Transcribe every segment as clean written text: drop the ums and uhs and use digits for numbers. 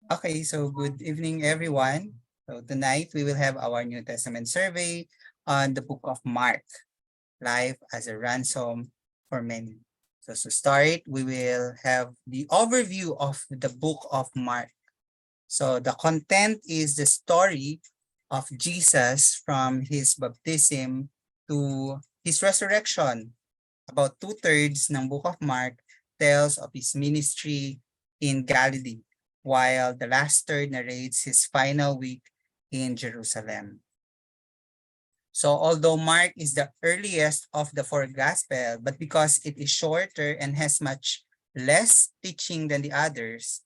Okay, so good evening, everyone. So tonight we will have our New Testament survey on the book of Mark, Life as a Ransom for Many. So to start, we will have the overview of the book of Mark. So the content is the story of Jesus from his baptism to his resurrection. About two-thirds ng book of Mark tells of his ministry in Galilee, while the last third narrates his final week in Jerusalem. So although Mark is the earliest of the four gospel, but because it is shorter and has much less teaching than the others,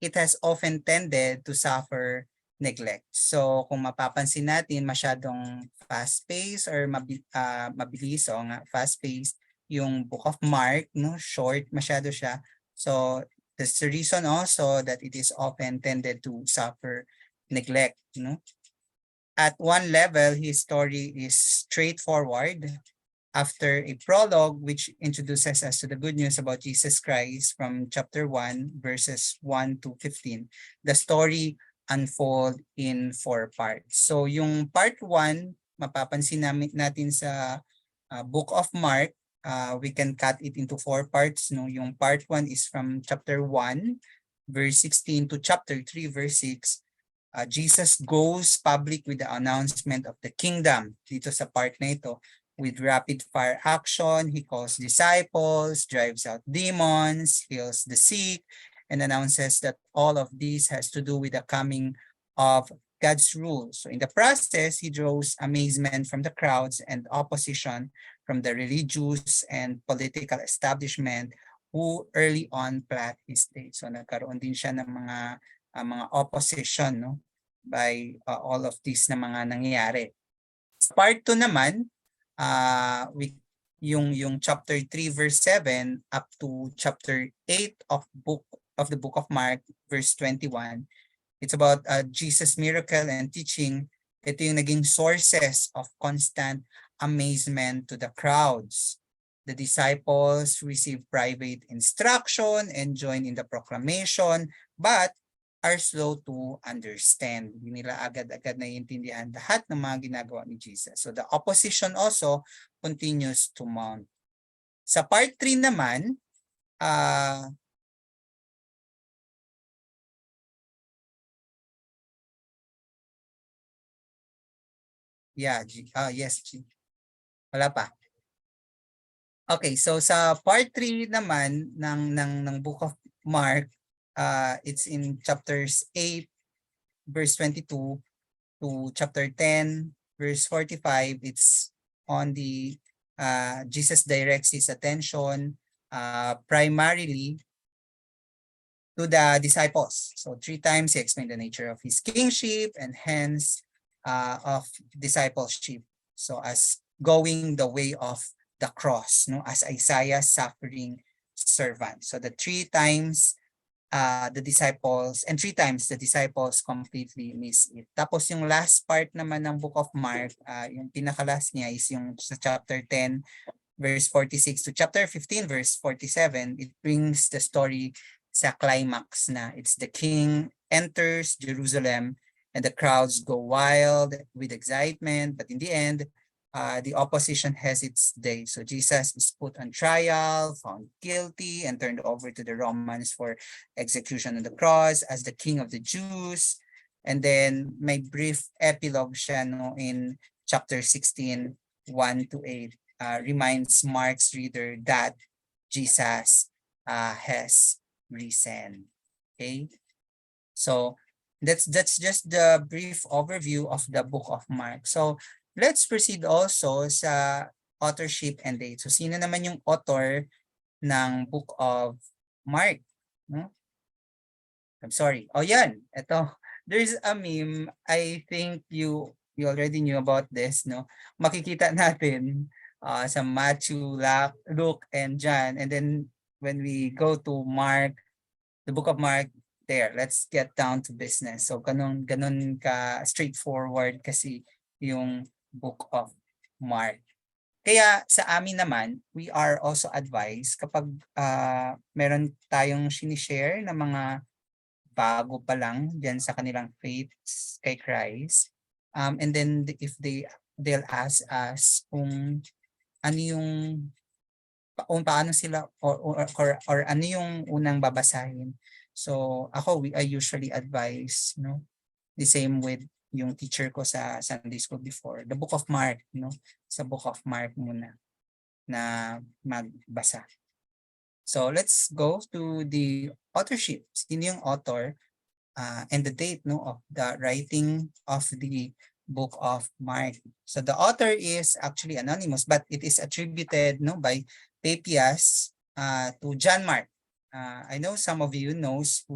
it has often tended to suffer neglect. So kung mapapansin natin, masyadong fast-paced or mabilis o nga fast-paced yung Book of Mark, no? Short masyado siya. So that's the reason also that it is often tended to suffer neglect, no? At one level, his story is straightforward. After a prologue which introduces us to the good news about Jesus Christ from chapter 1, verses 1 to 15, the story unfold in four parts. So yung part 1, mapapansin natin sa book of Mark, we can cut it into four parts. No? Yung part 1 is from chapter 1, verse 16 to chapter 3, verse 6. Jesus goes public with the announcement of the kingdom dito sa part na ito. With rapid fire action, he calls disciples, drives out demons, heals the sick, and announces that all of this has to do with the coming of God's rule. So in the process, he draws amazement from the crowds and opposition from the religious and political establishment who early on plot his day. So nagkaroon din siya ng mga opposition, no, by all of these na mga nangyayari. Sa part 2 naman, yung chapter 3 verse 7 up to chapter 8 of the book of Mark verse 21, it's about Jesus' miracle and teaching. Ito yung naging sources of constant amazement to the crowds. The disciples receive private instruction and join in the proclamation, but are slow to understand. Hindi nila agad-agad naiintindihan lahat ng mga ginagawa ni Jesus. So the opposition also continues to mount. Sa part 3 naman, yes, G. Wala pa. Okay, so sa part 3 naman ng book of Mark, it's in chapters 8 verse 22 to chapter 10 verse 45. It's on the Jesus directs his attention primarily to the disciples. So 3 times he explained the nature of his kingship and hence of discipleship. So as going the way of the cross, no, as Isaiah's suffering servant. So the 3 times the disciples, and 3 times the disciples completely miss it. Tapos yung last part naman ng book of Mark, yung pinaka-last niya is yung sa chapter 10 verse 46 to chapter 15 verse 47. It brings the story sa climax na. It's the king enters Jerusalem and the crowds go wild with excitement, but in the end, the opposition has its day. So Jesus is put on trial, found guilty, and turned over to the Romans for execution on the cross as the king of the Jews. And then may brief epilogue siya, no, in chapter 16, 1 to 8, reminds Mark's reader that Jesus has risen. Okay? So that's just the brief overview of the book of Mark. So let's proceed also sa authorship and date. So sino naman yung author ng book of Mark? No? I'm sorry. Oh, yan. Ito. There's a meme. I think you already knew about this, no? Makikita natin sa Matthew, Luke, and John. And then when we go to Mark, the book of Mark, there, let's get down to business. So ganun ka straightforward kasi yung book of Mark. Kaya sa amin naman, we are also advised kapag meron tayong sinishare na mga bago pa lang diyan sa kanilang faith kay Christ, and then if they'll ask us kung ano yung kung paano sila or ano yung unang babasahin. So ako, I usually advise, no, the same with yung teacher ko sa Sunday school before, the book of Mark, no, sa book of Mark muna na magbasa. So let's go to the authorship. Sino yung author and the date, no, of the writing of the book of Mark. So the author is actually anonymous, but it is attributed, no, by Papias to John Mark. I know some of you knows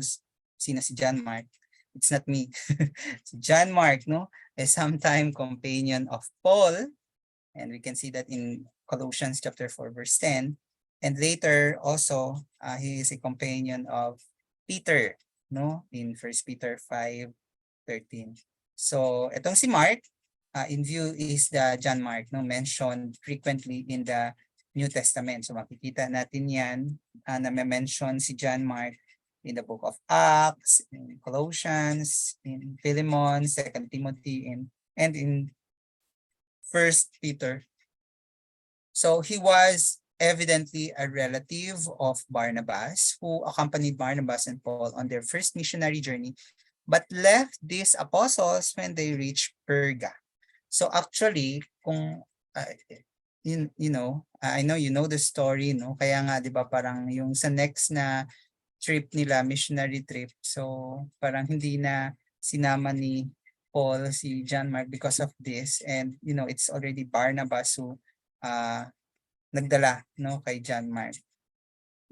sino si John Mark. It's not me. So John Mark, no, is sometime companion of Paul, and we can see that in Colossians chapter 4 verse 10. And later also he is a companion of Peter, no, in 1 Peter 5:13. So itong si Mark, in view is the John Mark, no, mentioned frequently in the New Testament. So makikita natin yan na may mention si John Mark in the book of Acts, in Colossians, in Philemon, 2 Timothy, and in 1 Peter. So he was evidently a relative of Barnabas who accompanied Barnabas and Paul on their first missionary journey, but left these apostles when they reached Perga. So actually, kung I know you know the story, no? Kaya nga 'di ba parang yung sa next na trip nila, missionary trip. So parang hindi na sinama ni Paul si John Mark because of this, and it's already Barnabas who nagdala, no, kay John Mark.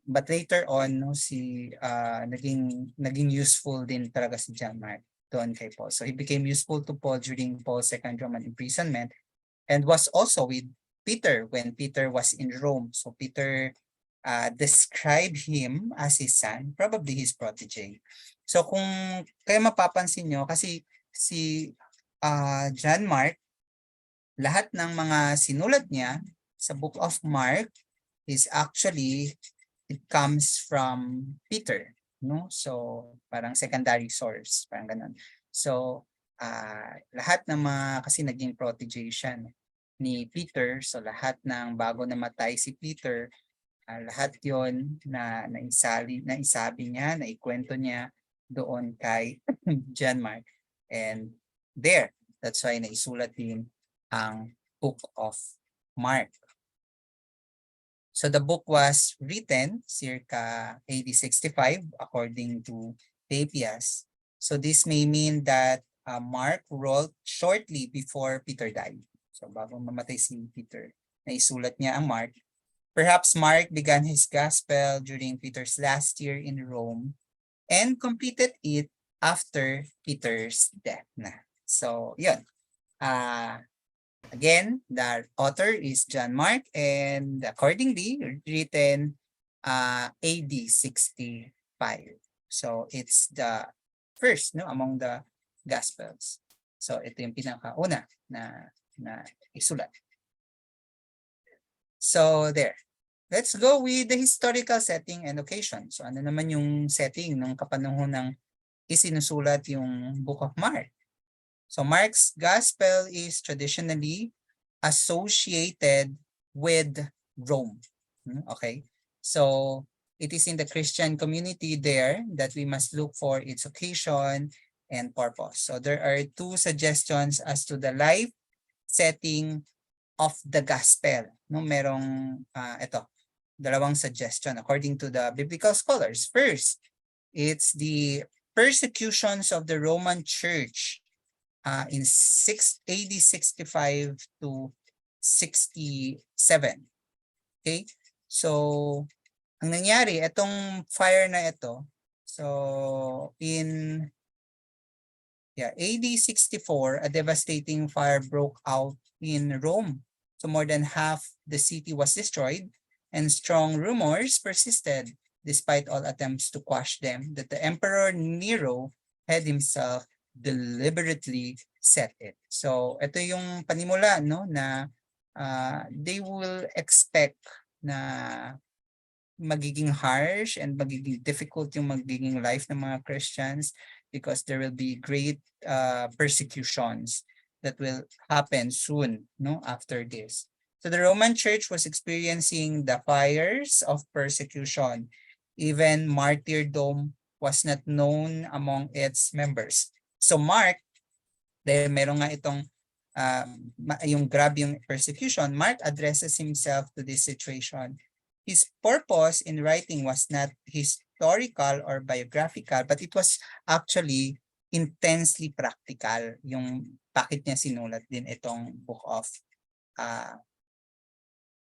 But later on, no, naging useful din talaga si John Mark doon kay Paul. So he became useful to Paul during Paul's second Roman imprisonment and was also with Peter when Peter was in Rome. So Peter described him as his son, probably his protege. So kung kayo mapapansin nyo, kasi si John Mark, lahat ng mga sinulat niya sa Book of Mark is actually, it comes from Peter, no? So parang secondary source, parang ganun. So lahat ng mga, kasi naging protege siya ni Peter, so lahat ng bago namatay si Peter, lahat yon na naisabi niya, naikwento niya doon kay John Mark. And that's why naisulat din ang Book of Mark. So the book was written circa AD 65 according to Papias. So this may mean that Mark wrote shortly before Peter died. So bago mamatay si Peter, naisulat niya ang Mark. Perhaps Mark began his gospel during Peter's last year in Rome and completed it after Peter's death na. So yun. Again, the author is John Mark and accordingly written AD 65. So it's the first, no, among the Gospels. So ito yung pinakauna na isulat. So there. Let's go with the historical setting and occasion. So ano naman yung setting ng kapanahon ng isinusulat yung Book of Mark? So Mark's gospel is traditionally associated with Rome. Okay? So it is in the Christian community there that we must look for its occasion and purpose. So there are two suggestions as to the life setting of the gospel. No, merong dalawang suggestion according to the biblical scholars. First, it's the persecutions of the Roman Church in AD 65 to 67. Okay? So, ang nangyari, itong fire na ito, so in AD 64, a devastating fire broke out in Rome. So more than half the city was destroyed, and strong rumors persisted despite all attempts to quash them that the Emperor Nero had himself deliberately set it. So ito yung panimula, no, na they will expect na magiging harsh and magiging difficult yung magiging life ng mga Christians because there will be great persecutions that will happen soon, no, after this. So the Roman Church was experiencing the fires of persecution. Even martyrdom was not known among its members. So Mark, dahil meron nga itong yung grabe yung persecution, Mark addresses himself to this situation. His purpose in writing was not historical or biographical, but it was actually intensely practical. Yung bakit niya sinulat din itong book of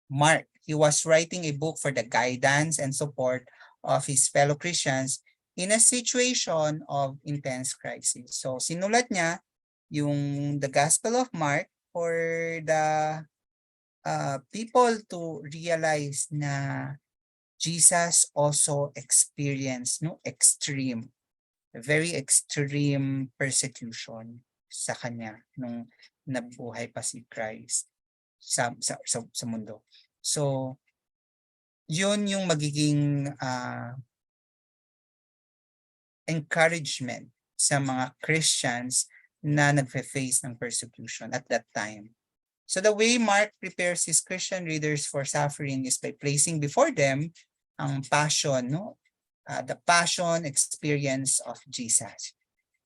Mark. He was writing a book for the guidance and support of his fellow Christians in a situation of intense crisis. So sinulat niya yung the Gospel of Mark for the people to realize na Jesus also experienced very extreme persecution sa kanya nung nabuhay pa si Christ sa mundo. So, yun yung magiging encouragement sa mga Christians na nagfe-face ng persecution at that time. So the way Mark prepares his Christian readers for suffering is by placing before them ang passion, the passion experience of Jesus.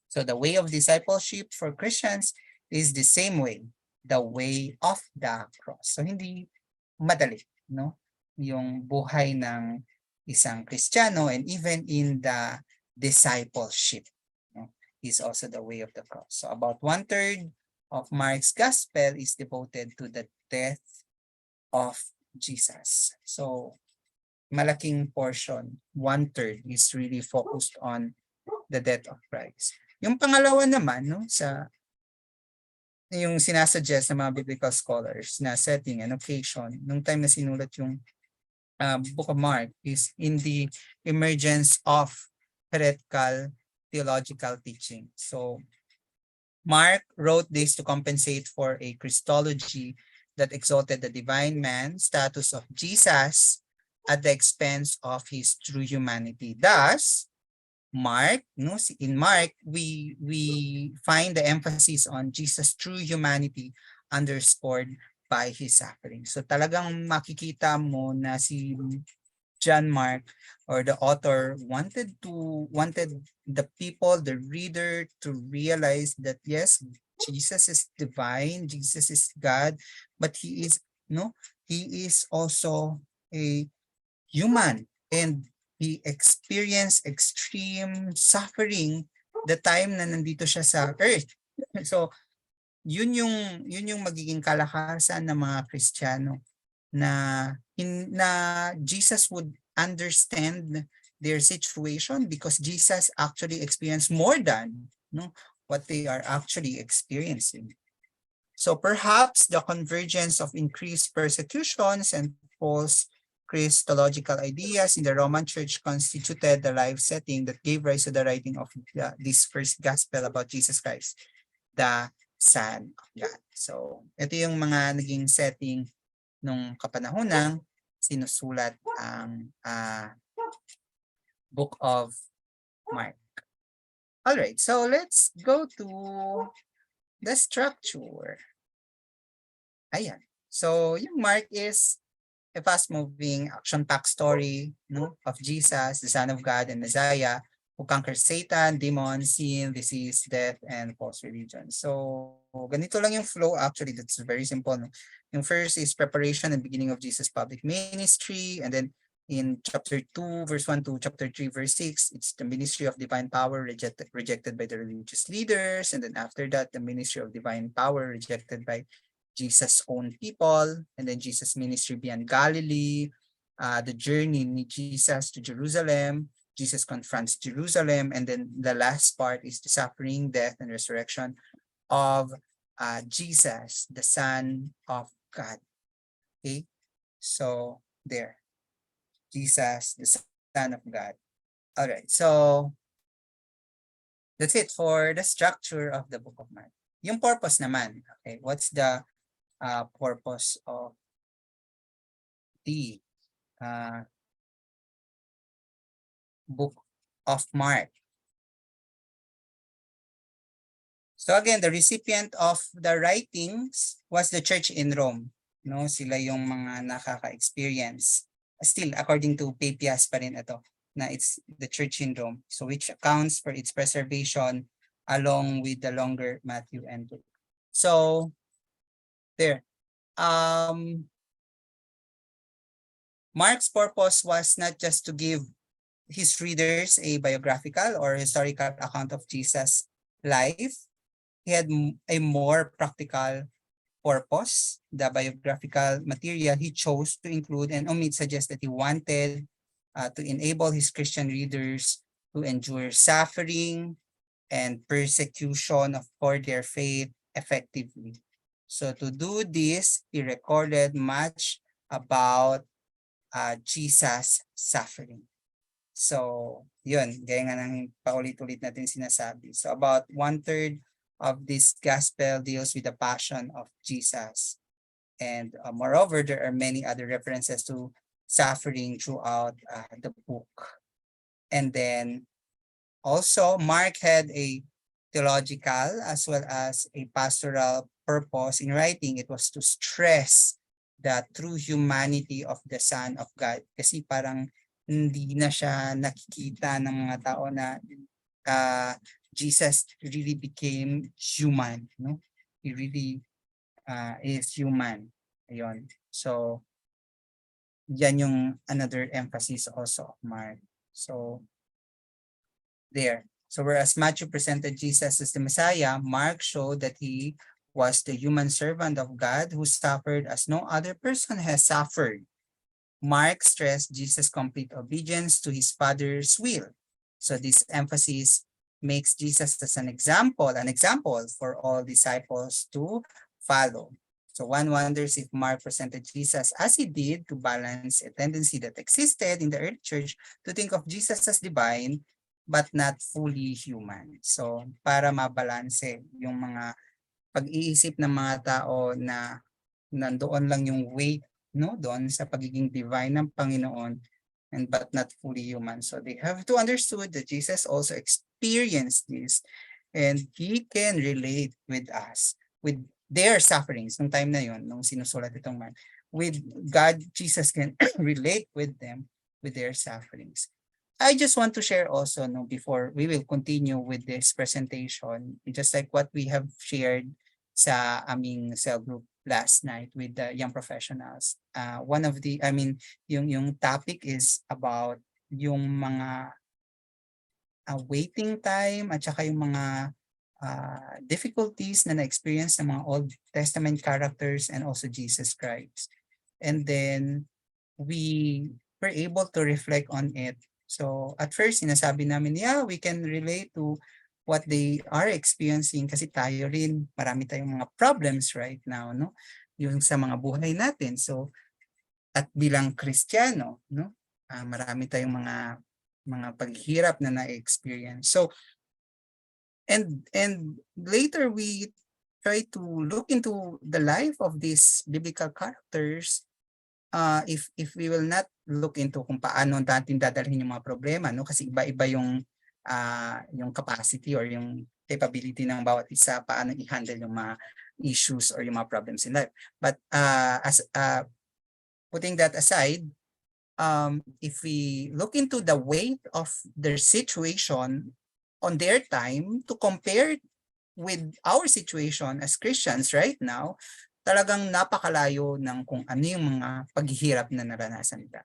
So the way of discipleship for Christians is the same way, the way of the cross. So hindi madali, no? Yung buhay ng isang Kristiyano and even in the discipleship, is also the way of the cross. So about 1/3 of Mark's gospel is devoted to the death of Jesus. So malaking portion, 1/3 is really focused on the death of Christ. Yung pangalawa naman, no, sa yung sinasuggest ng mga biblical scholars na setting and occasion nung time na sinulat yung Book of Mark is in the emergence of heretical theological teaching. So Mark wrote this to compensate for a Christology that exalted the divine man status of Jesus at the expense of his true humanity. Thus, in Mark, we find the emphasis on Jesus' true humanity underscored by his suffering. So talagang makikita mo na si John Mark or the author wanted the people, the reader, to realize that yes, Jesus is divine, Jesus is God, but he is also a human, and he experienced extreme suffering the time na nandito siya sa earth. So yun yung magiging kalakasan ng mga Kristiyano na Jesus would understand their situation because Jesus actually experienced more than what they are actually experiencing. So perhaps the convergence of increased persecutions and false Christological ideas in the Roman Church constituted the life setting that gave rise to the writing of this first gospel about Jesus Christ, the Son of God. So ito yung mga naging setting nung kapanahonang sinusulat ang Book of Mark. All right, so let's go to the structure. Ayan. So yung Mark is a fast-moving, action-packed story of Jesus, the Son of God and Messiah, who conquers Satan, demons, sin, disease, death, and false religion. So ganito lang yung flow. Actually, that's very simple. No? Yung first is preparation and beginning of Jesus' public ministry. And then in chapter 2, verse 1 to chapter 3, verse 6, it's the ministry of divine power rejected by the religious leaders. And then after that, the ministry of divine power rejected by Jesus' own people. And then Jesus' ministry beyond Galilee, the journey ni Jesus to Jerusalem. Jesus confronts Jerusalem, and then the last part is the suffering, death, and resurrection of Jesus, the Son of God. Okay, so there, Jesus, the Son of God. All right, so that's it for the structure of the Book of Mark. Yung purpose naman, okay, what's the purpose of the book of Mark. So again, the recipient of the writings was the church in Rome. No, sila yung mga nakaka-experience. Still, according to Papias pa rin ito, na it's the church in Rome. So which accounts for its preservation along with the longer Matthew and Luke. So, there. Mark's purpose was not just to give his readers a biographical or historical account of Jesus' life. He had a more practical purpose. The biographical material he chose to include and omit suggests that he wanted to enable his Christian readers to endure suffering and persecution for their faith effectively. So to do this, he recorded much about Jesus' suffering. So, yun, gaya nga ng paulit-ulit natin sinasabi. So, about 1/3 of this gospel deals with the passion of Jesus. And moreover, there are many other references to suffering throughout the book. And then, also, Mark had a theological as well as a pastoral purpose in writing. It was to stress the true humanity of the Son of God. Kasi parang hindi na siya nakikita ng mga tao na Jesus really became human, no? He really is human. Ayun. So, yan yung another emphasis also of Mark. So, there. So, whereas Matthew presented Jesus as the Messiah, Mark showed that he was the human servant of God who suffered as no other person has suffered. Mark stressed Jesus' complete obedience to his Father's will. So this emphasis makes Jesus as an example for all disciples to follow. So one wonders if Mark presented Jesus as he did to balance a tendency that existed in the early church to think of Jesus as divine but not fully human. So para mabalanse yung mga pag-iisip ng mga tao na nandoon lang yung weight, no, doon sa pagiging divine ng Panginoon and but not fully human. So they have to understood that Jesus also experienced this and he can relate with us with their sufferings nung time na yon nung sinusulat itong Mark. With God, Jesus can relate with them with their sufferings. I just want to share also, no, before we will continue with this presentation, just like what we have shared sa aming cell group last night with the young professionals. One of the, yung topic is about yung mga waiting time at saka yung mga difficulties na na-experience ng mga Old Testament characters and also Jesus Christ. And then we were able to reflect on it. So at first, sinasabi namin, yeah, we can relate to what they are experiencing kasi tayo rin, marami tayong mga problems right now, no? Yung sa mga buhay natin. So, at bilang Kristiyano, no? Marami tayong mga paghihirap na na-experience. So, and later we try to look into the life of these biblical characters. If we will not look into kung paano natin dadalhin yung mga problema, no? Kasi iba-iba yung capacity or yung capability ng bawat isa, paano i-handle yung mga issues or yung mga problems in life. But as putting that aside, if we look into the weight of their situation on their time to compare with our situation as Christians right now, talagang napakalayo ng kung ano yung mga paghihirap na naranasan nila.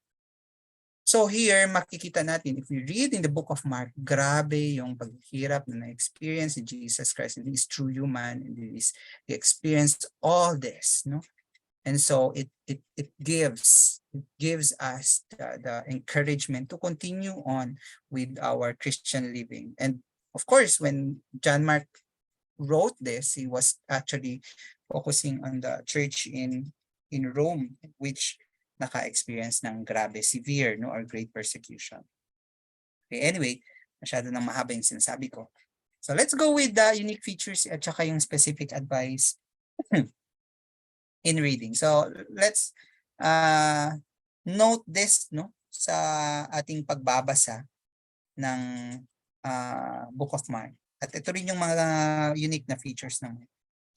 So here, makikita natin, if we read in the book of Mark, grabe yung paghihirap na na-experience ni Jesus Christ, and he is true human, and he experienced all this, no? And so it gives us the encouragement to continue on with our Christian living. And of course, when John Mark wrote this, he was actually focusing on the church in Rome, which naka-experience ng grabe, severe, no, or great persecution. Okay, anyway, masyado nang mahaba yung sinasabi ko. So let's go with the unique features at saka yung specific advice in reading. So let's uh, note this no sa ating pagbabasa ng Book of Mark. At ito rin yung mga unique na features ng.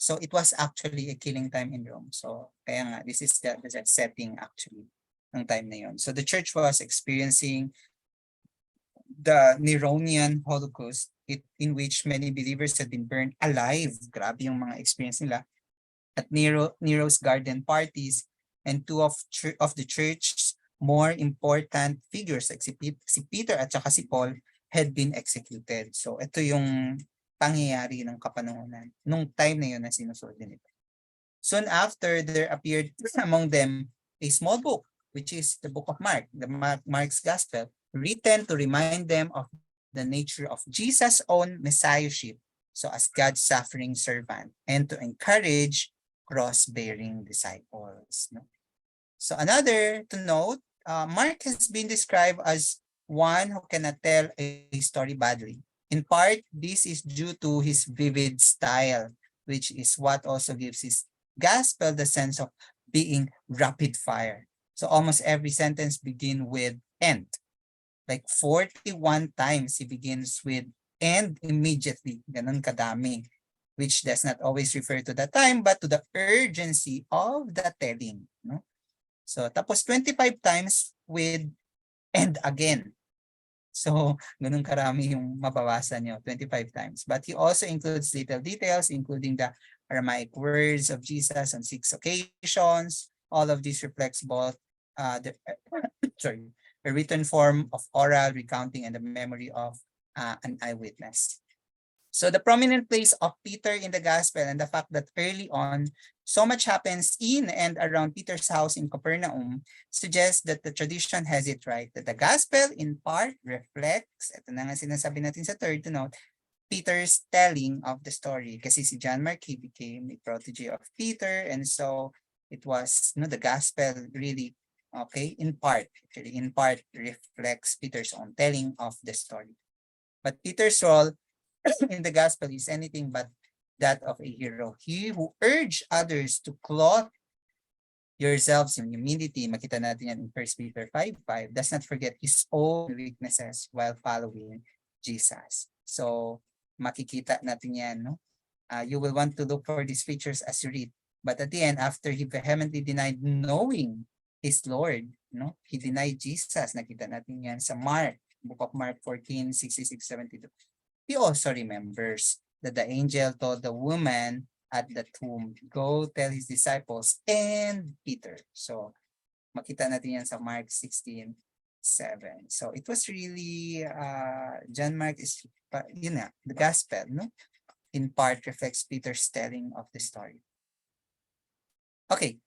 So it was actually a killing time in Rome. So kaya nga this is the setting actually ng time na yon. So the church was experiencing the Neronian Holocaust, in which many believers had been burned alive. Grabe yung mga experience nila at Nero's garden parties, and two of the church's more important figures like si Peter at saka si Paul had been executed. So ito yung pangyayari ng kapanahunan nung time na yun na sinusunod nito. Soon after, there appeared among them a small book, which is the Book of Mark, Mark's Gospel, written to remind them of the nature of Jesus' own messiahship, so as God's suffering servant, and to encourage cross-bearing disciples. No? So another to note, Mark has been described as one who cannot tell a story badly. In part, this is due to his vivid style, which is what also gives his gospel the sense of being rapid fire. So almost every sentence begins with "and." Like 41 times he begins with "and" immediately. Ganun kadami. Which does not always refer to the time but to the urgency of the telling. No? So tapos 25 times with "and again." So, ganun karami yung mabawasan nyo, 25 times. But he also includes little details, including the Aramaic words of Jesus on 6 occasions. All of this reflects both the a written form of oral recounting and the memory of an eyewitness. So the prominent place of Peter in the gospel and the fact that early on, so much happens in and around Peter's house in Capernaum suggests that the tradition has it right, that the gospel in part reflects, ito na nga sinasabi natin sa third to note, Peter's telling of the story. Kasi si John Mark, he became a protege of Peter, and so it was, the gospel really, in part reflects Peter's own telling of the story. But Peter's role in the gospel is anything but that of a hero. He who urged others to clothe yourselves in humility, makita natin yan in 1 Peter 5:5, does not forget his own weaknesses while following Jesus. So makikita natin yan, no? You will want to look for these features as you read. But at the end, after he vehemently denied knowing his Lord, no? He denied Jesus. Nakita natin yan sa Mark, Book of Mark 14:66-72. He also remembers that the angel told the woman at the tomb, go tell his disciples and Peter. So makita natin yan sa Mark 16:7. So it was really, John Mark is, the gospel, no? In part reflects Peter's telling of the story. Okay,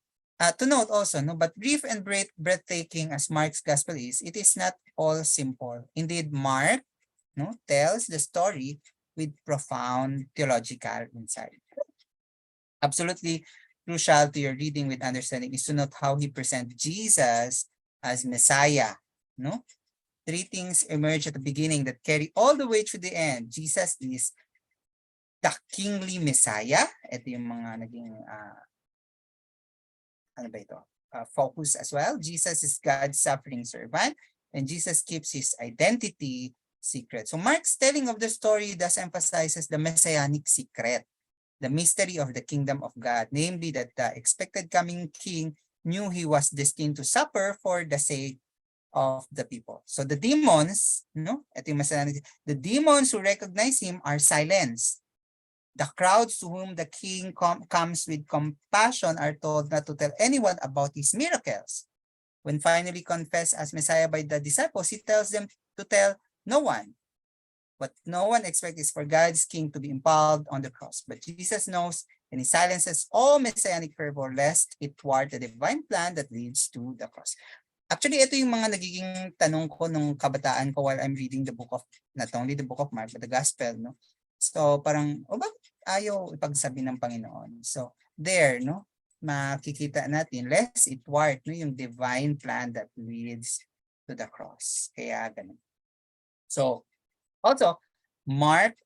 to note also, no, but brief and breathtaking as Mark's gospel is, it is not all simple. Indeed, Mark, no, tells the story with profound theological insight. Absolutely crucial to your reading with understanding is to note how he presents Jesus as Messiah. No? Three things emerge at the beginning that carry all the way to the end. Jesus is the kingly Messiah. Ito yung mga naging focus as well. Jesus is God's suffering servant, and Jesus keeps his identity secret. So Mark's telling of the story thus emphasizes the messianic secret, the mystery of the kingdom of God, namely that the expected coming king knew he was destined to suffer for the sake of the people. So the demons, the demons who recognize him are silenced. The crowds to whom the king comes with compassion are told not to tell anyone about his miracles. When finally confessed as Messiah by the disciples, he tells them to tell no one. What no one expects is for God's king to be impaled on the cross. But Jesus knows, and he silences all messianic fervor lest it thwart the divine plan that leads to the cross. Actually, ito yung mga nagiging tanong ko nung kabataan ko while I'm reading the book of, not only the book of Mark, but the gospel, no? So parang, bakit ayaw ipagsabi ng Panginoon? So there, no? Makikita natin, lest it thwart, no? Yung divine plan that leads to the cross. Kaya ganun. So, also, Mark,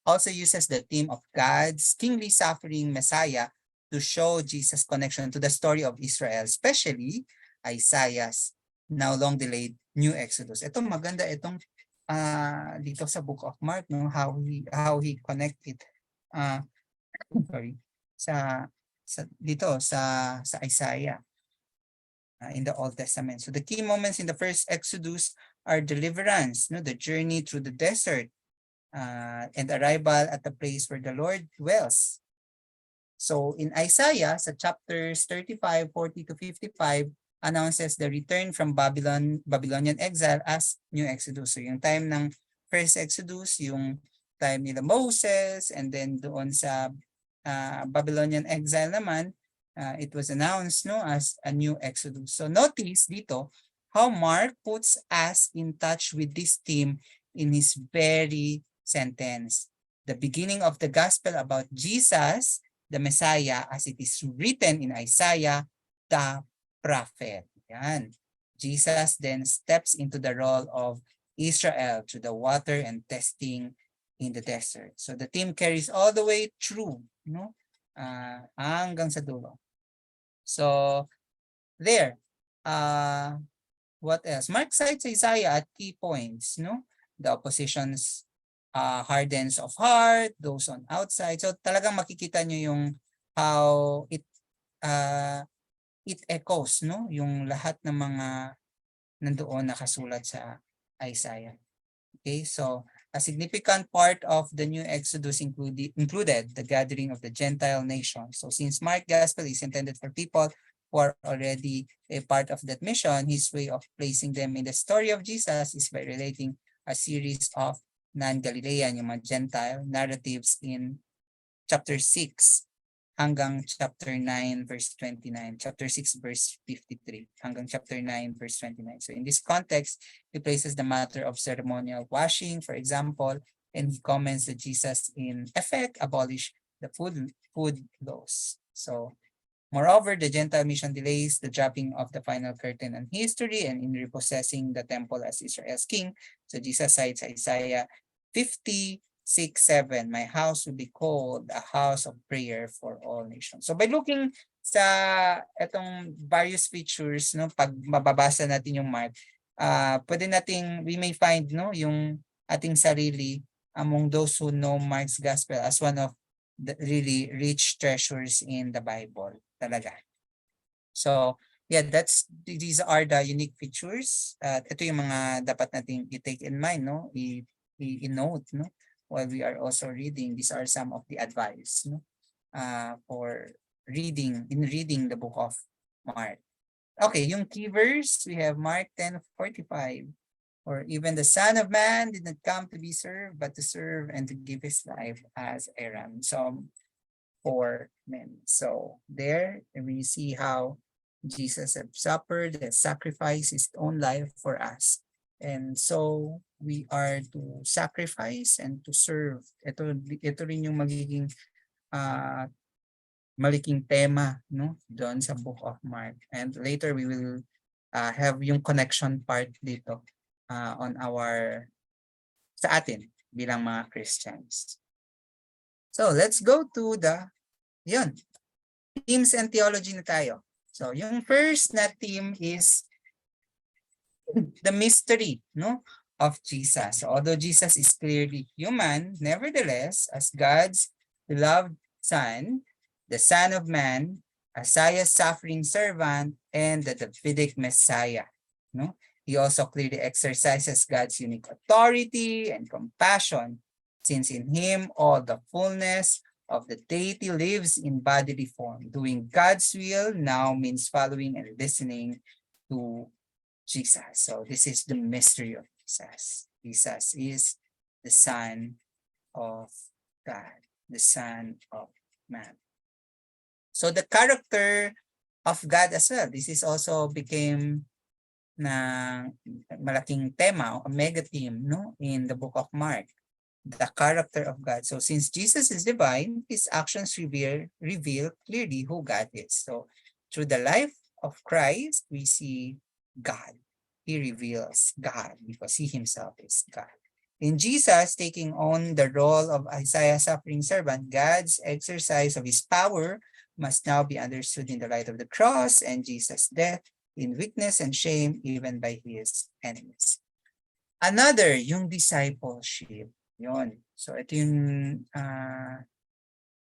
also uses the theme of God's kingly suffering Messiah to to show Jesus' connection to the story of Israel, especially Isaiah's now long delayed new Exodus. Ito maganda itong dito sa Book of Mark, no, how he connected sorry, sa dito sa Isaiah in the Old Testament. So the key moments in the first Exodus are deliverance, no, the journey through the desert, and arrival at the place where the Lord dwells. So in Isaiah, sa chapters 35, 40 to 55, announces the return from Babylonian exile as new Exodus. So yung time ng first Exodus, yung time nila Moses, and then doon sa Babylonian exile naman, it was announced, no, as a new Exodus. So notice dito how Mark puts us in touch with this theme in his very sentence. The beginning of the gospel about Jesus, the Messiah, as it is written in Isaiah, the prophet. Yan. Jesus then steps into the role of Israel through the water and testing in the desert. So the theme carries all the way through, no? Hanggang sa dulo. So there. What else? Mark cites Isaiah at key points, no? The opposition's hardens of heart, those on outside. So talagang makikita nyo yung how it echoes, no? Yung lahat ng mga nandoon nakasulat sa Isaiah. Okay, so a significant part of the new Exodus included the gathering of the Gentile nations. So since Mark's gospel is intended for people who are already a part of that mission, his way of placing them in the story of Jesus is by relating a series of non-Galilean, yung mga Gentile narratives in chapter 6 hanggang chapter 9 verse 29, chapter 6 verse 53 hanggang chapter 9 verse 29. So in this context, he places the matter of ceremonial washing, for example, and he comments that Jesus in effect abolished the food laws. So moreover, the Gentile mission delays the dropping of the final curtain on history and in repossessing the temple as Israel's king. So Jesus cites Isaiah 56:7, my house will be called a house of prayer for all nations. So by looking sa itong various features, no, pag mababasa natin yung Mark, pwede nating, we may find, no, yung ating sarili among those who know Mark's gospel as one of the really rich treasures in the Bible talaga. So yeah, these are the unique features. Ito yung mga dapat nating i-take in mind, no, i-note, no, while we are also reading. These are some of the advice, no, for reading the book of Mark. Okay, yung key verse, we have Mark 10:45. Or even the Son of Man did not come to be served, but to serve and to give his life as a ransom for men. So there we see how Jesus has suffered and sacrificed his own life for us. And so we are to sacrifice and to serve. Ito rin yung magiging malaking tema, no, doon sa Book of Mark. And later we will have yung connection part dito on our sa atin bilang mga Christians. So let's go to the themes and theology na tayo. So yung first na theme is the mystery, no, of Jesus. So although Jesus is clearly human, nevertheless, as God's beloved Son, the Son of Man, Isaiah's suffering servant, and the Davidic Messiah, no? He also clearly exercises God's unique authority and compassion, since in him all the fullness of the deity lives in bodily form. Doing God's will now means following and listening to Jesus. So this is the mystery of Jesus. Jesus is the Son of God, the Son of Man. So the character of God as well. This is also became na malaking tema o mega theme, no, in the book of Mark, the character of God. So since Jesus is divine, his actions reveal clearly who God is. So through the life of Christ, we see God. He reveals God because he himself is God. In Jesus taking on the role of Isaiah's suffering servant, God's exercise of his power must now be understood in the light of the cross and Jesus' death in weakness and shame even by his enemies. Another, yung discipleship. Yun. So ito yung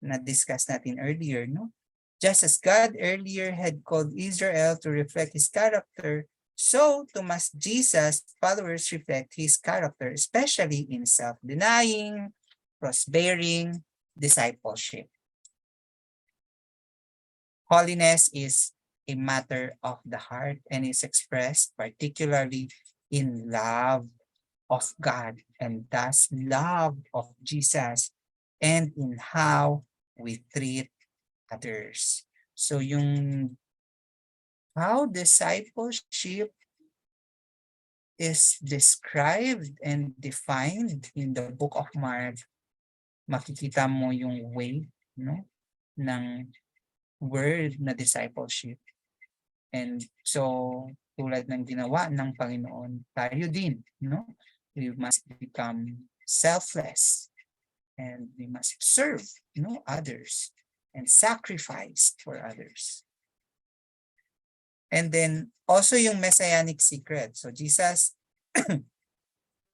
na-discuss natin earlier, no? Just as God earlier had called Israel to reflect his character, so to must Jesus' followers reflect his character, especially in self-denying, cross-bearing, discipleship. Holiness is a matter of the heart and is expressed particularly in love of God and thus love of Jesus and in how we treat others. So yung how discipleship is described and defined in the book of Mark, makikita mo yung way, no, ng word na discipleship. And so tulad ng ginawa ng Panginoon, tayo din, no? We must become selfless and we must serve, others and sacrifice for others. And then also yung messianic secret. So Jesus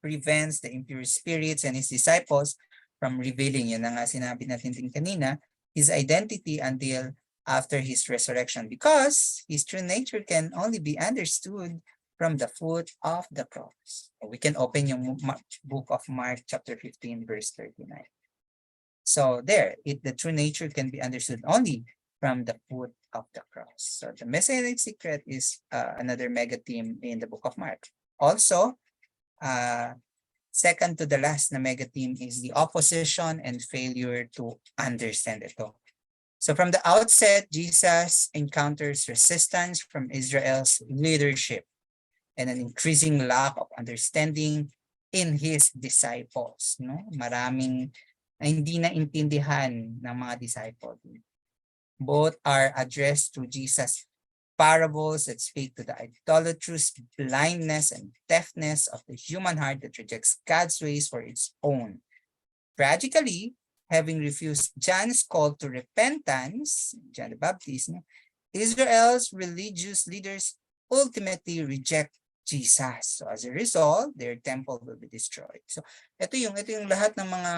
prevents the impure spirits and his disciples from revealing, yun na nga sinabi natin din kanina, his identity until after his resurrection, because his true nature can only be understood from the foot of the cross. We can open yung book of Mark chapter 15 verse 39. So there, the true nature can be understood only from the foot of the cross. So the messianic secret is another mega theme in the book of Mark. Also, second to the last na mega theme is the opposition and failure to understand ito. So from the outset, Jesus encounters resistance from Israel's leadership and an increasing lack of understanding in his disciples. No? Maraming hindi naintindihan ng mga disciples. Both are addressed to Jesus' parables that speak to the idolatrous blindness and deafness of the human heart that rejects God's ways for its own. Tragically, having refused John's call to repentance, John the Baptist, Israel's religious leaders ultimately reject Jesus. So as a result, their temple will be destroyed. So ito yung lahat ng mga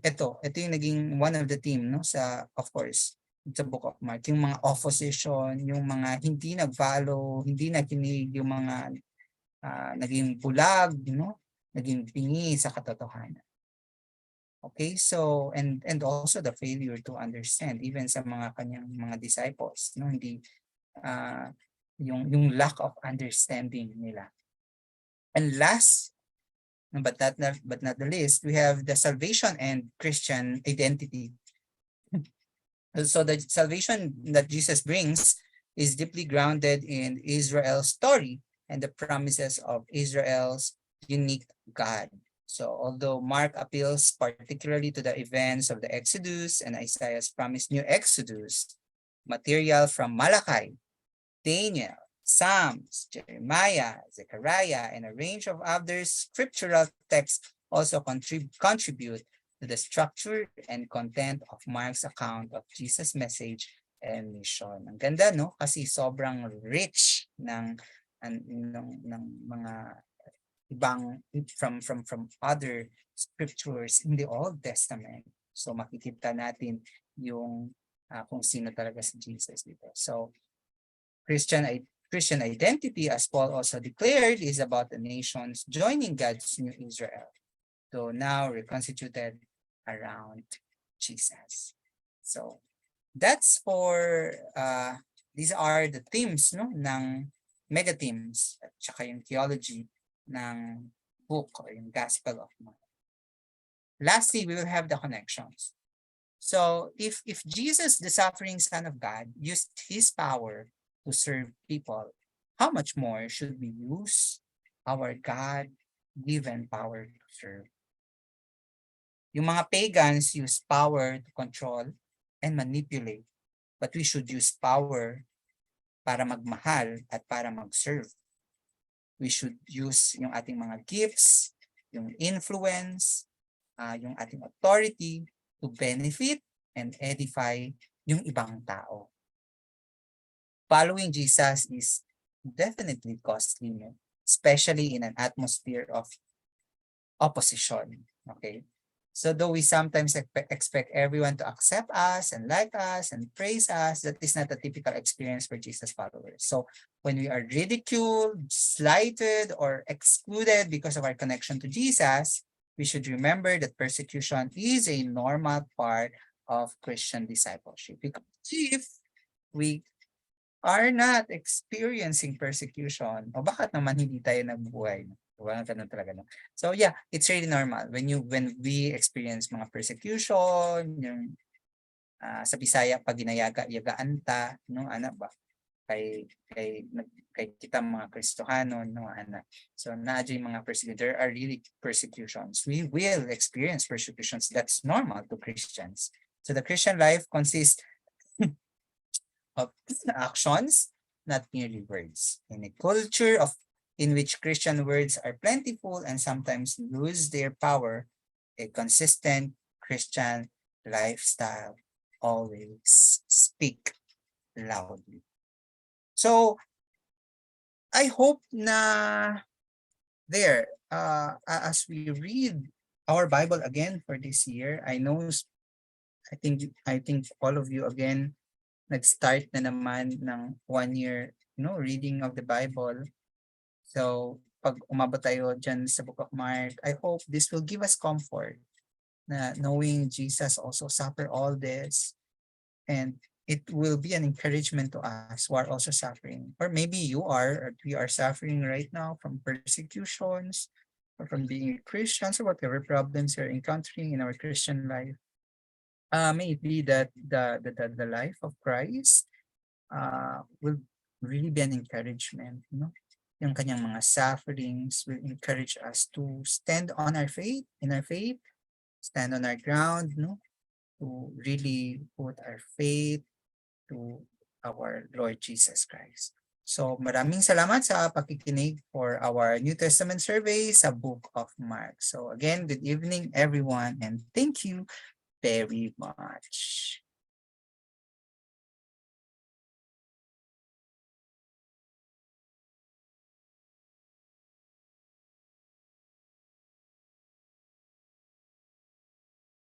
ito yung naging one of the theme, no, sa, of course, sa book of Mark, yung mga opposition, yung mga hindi nag-follow, hindi nakinig, yung mga naging bulag, naging bingi sa katotohanan. Okay, so and also the failure to understand even sa mga kanyang mga disciples, no, hindi yung lack of understanding nila. And last, but not the least, we have the salvation and Christian identity. So the salvation that Jesus brings is deeply grounded in Israel's story and the promises of Israel's unique God. So although Mark appeals particularly to the events of the Exodus and Isaiah's promised new Exodus, material from Malachi, Daniel, Psalms, Jeremiah, Zechariah, and a range of other scriptural texts also contribute to the structure and content of Mark's account of Jesus' message and mission. Ang ganda, no? Kasi sobrang rich ng mga ibang from other scriptures in the Old Testament. So makikita natin yung kung sino talaga si Jesus dito. So Christian identity, as Paul also declared, is about the nations joining God's new Israel, so now reconstituted around Jesus. So that's for these are the themes, no, ng mega themes at saka yung theology ng book or yung Gospel of Mark. Lastly, we will have the connections. So if Jesus, the suffering Son of God, used his power to serve people, how much more should we use our God-given power to serve? Yung mga pagans use power to control and manipulate, but we should use power para magmahal at para mag-serve. We should use yung ating mga gifts, yung influence, yung ating authority to benefit and edify yung ibang tao. Following Jesus is definitely costly, no? Especially in an atmosphere of opposition. Okay. So though we sometimes expect everyone to accept us and like us and praise us, that is not a typical experience for Jesus followers. So when we are ridiculed, slighted, or excluded because of our connection to Jesus, we should remember that persecution is a normal part of Christian discipleship. Because if we are not experiencing persecution, o bakit naman hindi tayo nagbuhay? Wala ganun talaga. No? So yeah, it's really normal when we experience mga persecution, yung sa Bisaya pag ginayaga-yagaan ta, no, ana ba? Kay kita mga Kristohano, no, ana. So naadyo yung mga persecution. There are really persecutions. We will experience persecutions. That's normal to Christians. So the Christian life consists of actions, not merely words. In a culture in which Christian words are plentiful and sometimes lose their power, a consistent Christian lifestyle always speak loudly. So I hope na there, as we read our Bible again for this year, I think all of you again nag-start na naman ng 1 year, reading of the Bible. So, pag umabot tayo dyan sa Book of Mark, I hope this will give us comfort na knowing Jesus also suffered all this, and it will be an encouragement to us who are also suffering. Or maybe you are, or we are suffering right now from persecutions, or from being Christians, or whatever problems we're encountering in our Christian life. May it be that the life of Christ will really be an encouragement, yung kanyang mga sufferings will encourage us to stand on our faith, stand on our ground, to really put our faith to our Lord Jesus Christ. So maraming salamat sa pakikinig for our New Testament survey sa Book of Mark. So again, good evening everyone, and thank you very much.